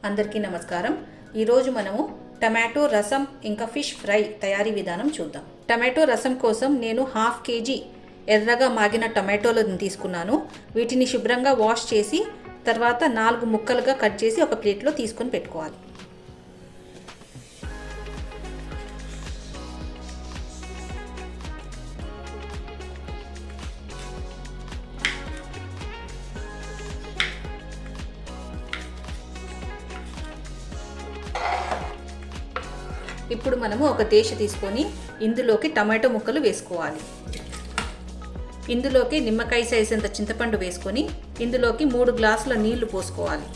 అందరికీ నమస్కారం. ఈరోజు మనము టమాటో రసం ఇంకా ఫిష్ ఫ్రై తయారీ విధానం చూద్దాం. టమాటో రసం కోసం నేను 1/2 kg ఎర్రగా మాగిన టమాటోలను తీసుకున్నాను. వీటిని శుభ్రంగా వాష్ చేసి తర్వాత 4 ముక్కలుగా కట్ చేసి ఒక ప్లేట్లో తీసుకొని పెట్టుకోవాలి. ఇప్పుడు మనము ఒక దేశ తీసుకొని ఇందులోకి టమాటో ముక్కలు వేసుకోవాలి. ఇందులోకి నిమ్మకాయ సైజ్ అంత చింతపండు వేసుకొని ఇందులోకి 3 గ్లాసుల నీళ్లు పోసుకోవాలి.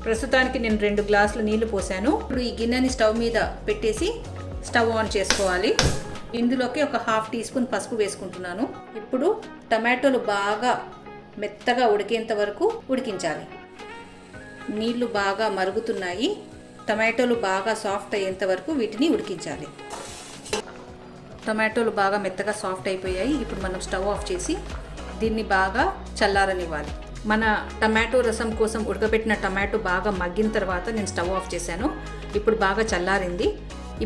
ప్రస్తుతానికి నేను 2 గ్లాసుల నీళ్లు పోసాను. ఇప్పుడు ఈ గిన్నెని స్టవ్ మీద పెట్టేసి స్టవ్ ఆన్ చేసుకోవాలి. ఇందులోకి ఒక 1/2 టీ స్పూన్ పసుపు వేసుకుంటున్నాను. ఇప్పుడు టమాటోలు బాగా మెత్తగా ఉడికేంత వరకు ఉడికించాలి. నీళ్లు బాగా మరుగుతున్నాయి. టమాటోలు బాగా సాఫ్ట్ అయ్యేంత వరకు వీటిని ఉడికించాలి. టమాటోలు బాగా మెత్తగా సాఫ్ట్ అయిపోయాయి. ఇప్పుడు మనం స్టవ్ ఆఫ్ చేసి దీన్ని బాగా చల్లారనివ్వాలి. మన టమాటో రసం కోసం ఉడకబెట్టిన టమాటో బాగా మగ్గిన తర్వాత నేను స్టవ్ ఆఫ్ చేశాను. ఇప్పుడు బాగా చల్లారింది.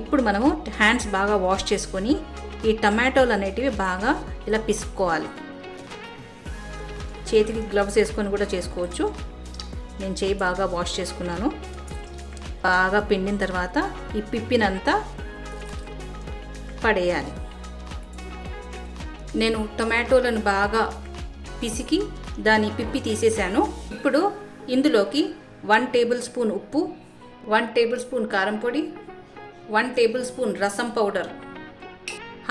ఇప్పుడు మనము హ్యాండ్స్ బాగా వాష్ చేసుకొని ఈ టమాటోలు అనేటివి బాగా ఇలా పిసుకోవాలి. చేతికి గ్లవ్స్ వేసుకొని కూడా చేసుకోవచ్చు. నేను చేయి బాగా వాష్ చేసుకున్నాను. బాగా పిండిన తర్వాత ఈ పిప్పినంతా పడేయాలి. నేను టమాటోలను బాగా పిసికి దాని పిప్పి తీసేసాను. ఇప్పుడు ఇందులోకి 1 టేబుల్ స్పూన్ ఉప్పు, 1 టేబుల్ స్పూన్ కారం పొడి, 1 టేబుల్ స్పూన్ రసం పౌడర్,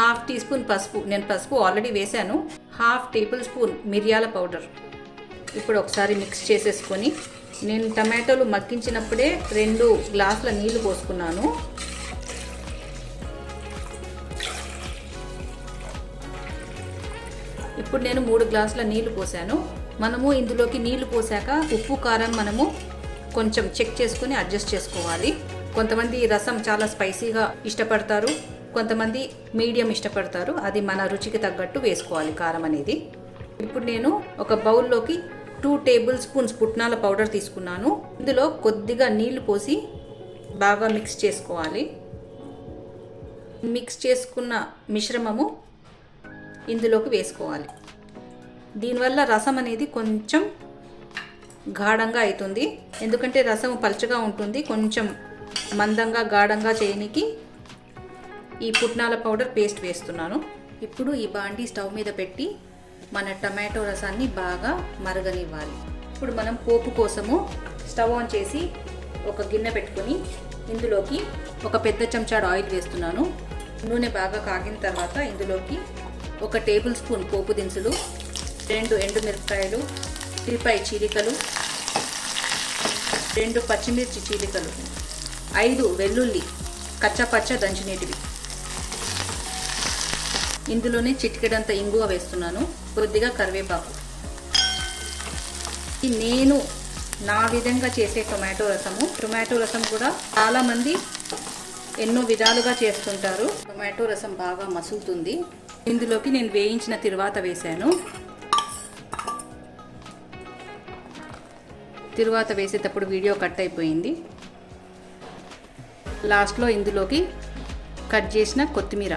1/2 టీ స్పూన్ పసుపు, నేను పసుపు ఆల్రెడీ వేసాను, 1/2 టేబుల్ స్పూన్ మిరియాల పౌడర్. ఇప్పుడు ఒకసారి మిక్స్ చేసేసుకొని నేను టమాటోలు మగ్గించినప్పుడే 2 గ్లాసుల నీళ్లు పోసుకున్నాను. ఇప్పుడు నేను 3 గ్లాసుల నీళ్లు పోసాను. మనము ఇందులోకి నీళ్లు పోసాక ఉప్పు కారం మనము కొంచెం చెక్ చేసుకుని అడ్జస్ట్ చేసుకోవాలి. కొంతమంది రసం చాలా స్పైసీగా ఇష్టపడతారు, కొంతమంది మీడియం ఇష్టపడతారు. అది మన రుచికి తగ్గట్టు వేసుకోవాలి కారం అనేది. ఇప్పుడు నేను ఒక బౌల్లోకి 2 టేబుల్ స్పూన్స్ పుట్నాల పౌడర్ తీసుకున్నాను. ఇందులో కొద్దిగా నీళ్లు పోసి బాగా మిక్స్ చేసుకోవాలి. మిక్స్ చేసుకున్న మిశ్రమము ఇందులోకి వేసుకోవాలి. దీనివల్ల రసం అనేది కొంచెం గాఢంగా అవుతుంది. ఎందుకంటే రసం పల్చగా ఉంటుంది. కొంచెం మందంగా గాఢంగా చేయడానికి ఈ పుట్నాల పౌడర్ పేస్ట్ వేస్తున్నాను. ఇప్పుడు ఈ బాండీ స్టవ్ మీద పెట్టి మన టమాటో రసాన్ని బాగా మరగనివ్వాలి. ఇప్పుడు మనం పోపు కోసము స్టవ్ ఆన్ చేసి ఒక గిన్నె పెట్టుకొని ఇందులోకి ఒక పెద్ద చెంచాడు ఆయిల్ వేస్తున్నాను. నూనె బాగా కాగిన తర్వాత ఇందులోకి 1 టేబుల్ స్పూన్ పోపు దినుసులు, 2 ఎండుమిరపకాయలు, ఉల్లిపాయ చీలికలు, 2 పచ్చిమిర్చి చీలికలు, 5 వెల్లుల్లి కచ్చపచ్చ దంచినేటివి. ఇందులోనే చిటికెడంత ఇంగువ వేస్తున్నాను, కొద్దిగా కరివేపాకు. నేను నా విధంగా చేసే టొమాటో రసం కూడా చాలామంది ఎన్నో విధాలుగా చేస్తుంటారు. టొమాటో రసం బాగా మసులుతుంది. ఇందులోకి నేను వేయించిన తిరువాత వేసాను. తిరువాత వేసేటప్పుడు వీడియో కట్ అయిపోయింది. లాస్ట్లో ఇందులోకి కట్ చేసిన కొత్తిమీర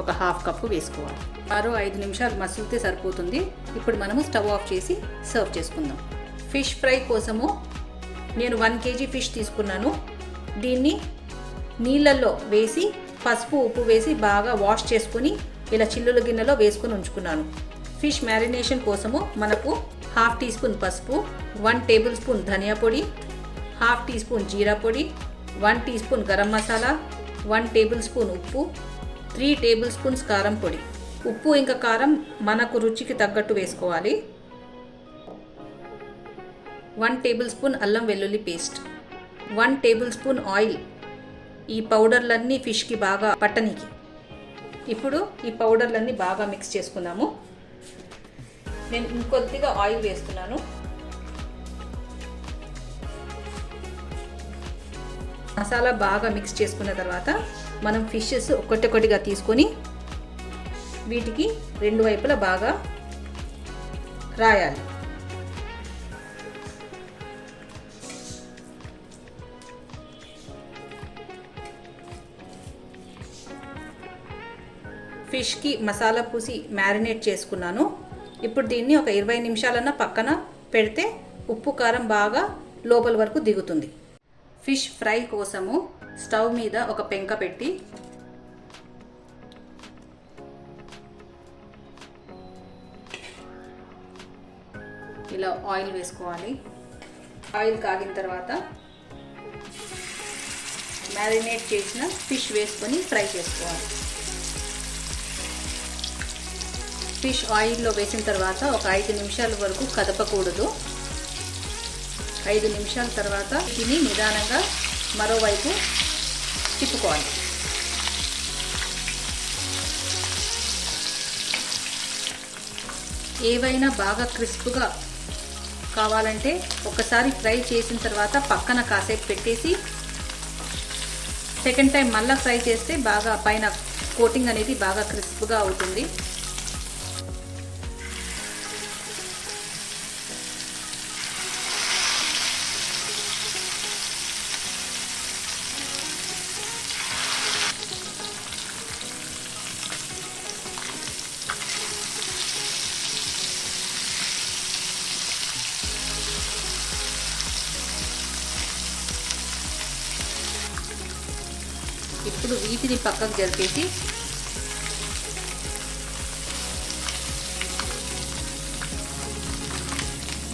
ఒక 1/2 కప్పు వేసుకోవాలి. 5 నిమిషాలు మసులితే సరిపోతుంది. ఇప్పుడు మనము స్టవ్ ఆఫ్ చేసి సర్వ్ చేసుకుందాం. ఫిష్ ఫ్రై కోసము నేను 1 kg ఫిష్ తీసుకున్నాను. దీన్ని నీళ్ళల్లో వేసి పసుపు ఉప్పు వేసి బాగా వాష్ చేసుకొని ఇలా చిల్లుల గిన్నెలో వేసుకొని ఉంచుకున్నాను. ఫిష్ మ్యారినేషన్ కోసము మనకు 1/2 టీ స్పూన్ పసుపు, 1 టేబుల్ స్పూన్ ధనియా పొడి, 1/2 టీ స్పూన్ జీరా పొడి, 1 tea spoon garam masala, 1 table spoon ఉప్పు, 3 టేబుల్ స్పూన్స్ కారం పొడి. ఉప్పు ఇంకా కారం మనకు రుచికి తగ్గట్టు వేసుకోవాలి. 1 టేబుల్ స్పూన్ అల్లం వెల్లుల్లి పేస్ట్, 1 టేబుల్ స్పూన్ ఆయిల్. ఈ పౌడర్లన్నీ ఫిష్కి బాగా పట్టనికి. ఇప్పుడు ఈ పౌడర్లన్నీ బాగా మిక్స్ చేసుకుందాము. నేను ఇంకొద్దిగా ఆయిల్ వేస్తున్నాను. మసాలా బాగా మిక్స్ చేసుకున్న తర్వాత మనం ఫిషెస్ ఒక్కొక్కటిగా తీసుకొని వీటికి 2 వైపులా బాగా రాయాలి. ఫిష్కి మసాలా పూసి మ్యారినేట్ చేసుకున్నాను. ఇప్పుడు దీన్ని ఒక 20 నిమిషాలన్నా పక్కన పెడితే ఉప్పు కారం బాగా లోపల వరకు దిగుతుంది. ఫిష్ ఫ్రై కోసము స్టవ్ మీద ఒక పెంక పెట్టి ఇలా ఆయిల్ వేసుకోవాలి. ఆయిల్ కాగిన తర్వాత మ్యారినేట్ చేసిన ఫిష్ వేసుకొని ఫ్రై చేసుకోవాలి. ఫిష్ ఆయిల్లో వేసిన తర్వాత ఒక 5 నిమిషాల వరకు కదపకూడదు. 5 నిమిషాల తర్వాత దీన్ని నిదానంగా మరోవైపు తిప్పుకోవాలి. ఏవైనా బాగా క్రిస్ప్గా కావాలంటే ఒకసారి ఫ్రై చేసిన తర్వాత పక్కన కాసేపు పెట్టేసి సెకండ్ టైం మళ్ళీ ఫ్రై చేస్తే బాగా పైన కోటింగ్ అనేది బాగా క్రిస్ప్గా అవుతుంది. ఇప్పుడు వీటిని పక్కకు జరిపేసి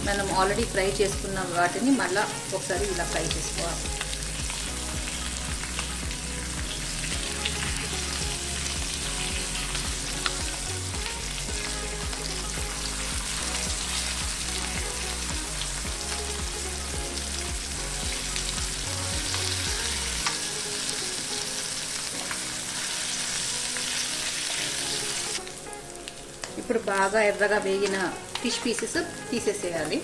మనం ఆల్రెడీ ఫ్రై చేసుకున్న వాటిని మళ్ళీ ఒకసారి ఇలా ఫ్రై చేసుకోవాలి. ఇప్పుడు బాగా ఎర్రగా వేగిన ఫిష్ పీసెస్ తీసేసేయాలి.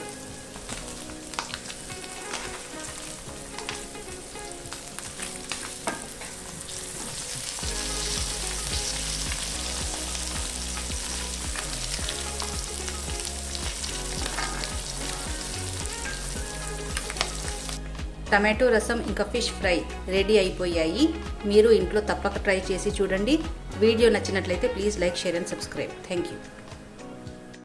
టమాటో రసం ఇంకా ఫిష్ ఫ్రై రెడీ అయిపోయాయి. మీరు ఇంట్లో తప్పక ట్రై చేసి చూడండి. వీడియో నచ్చినట్లయితే please like, share and subscribe. Thank you.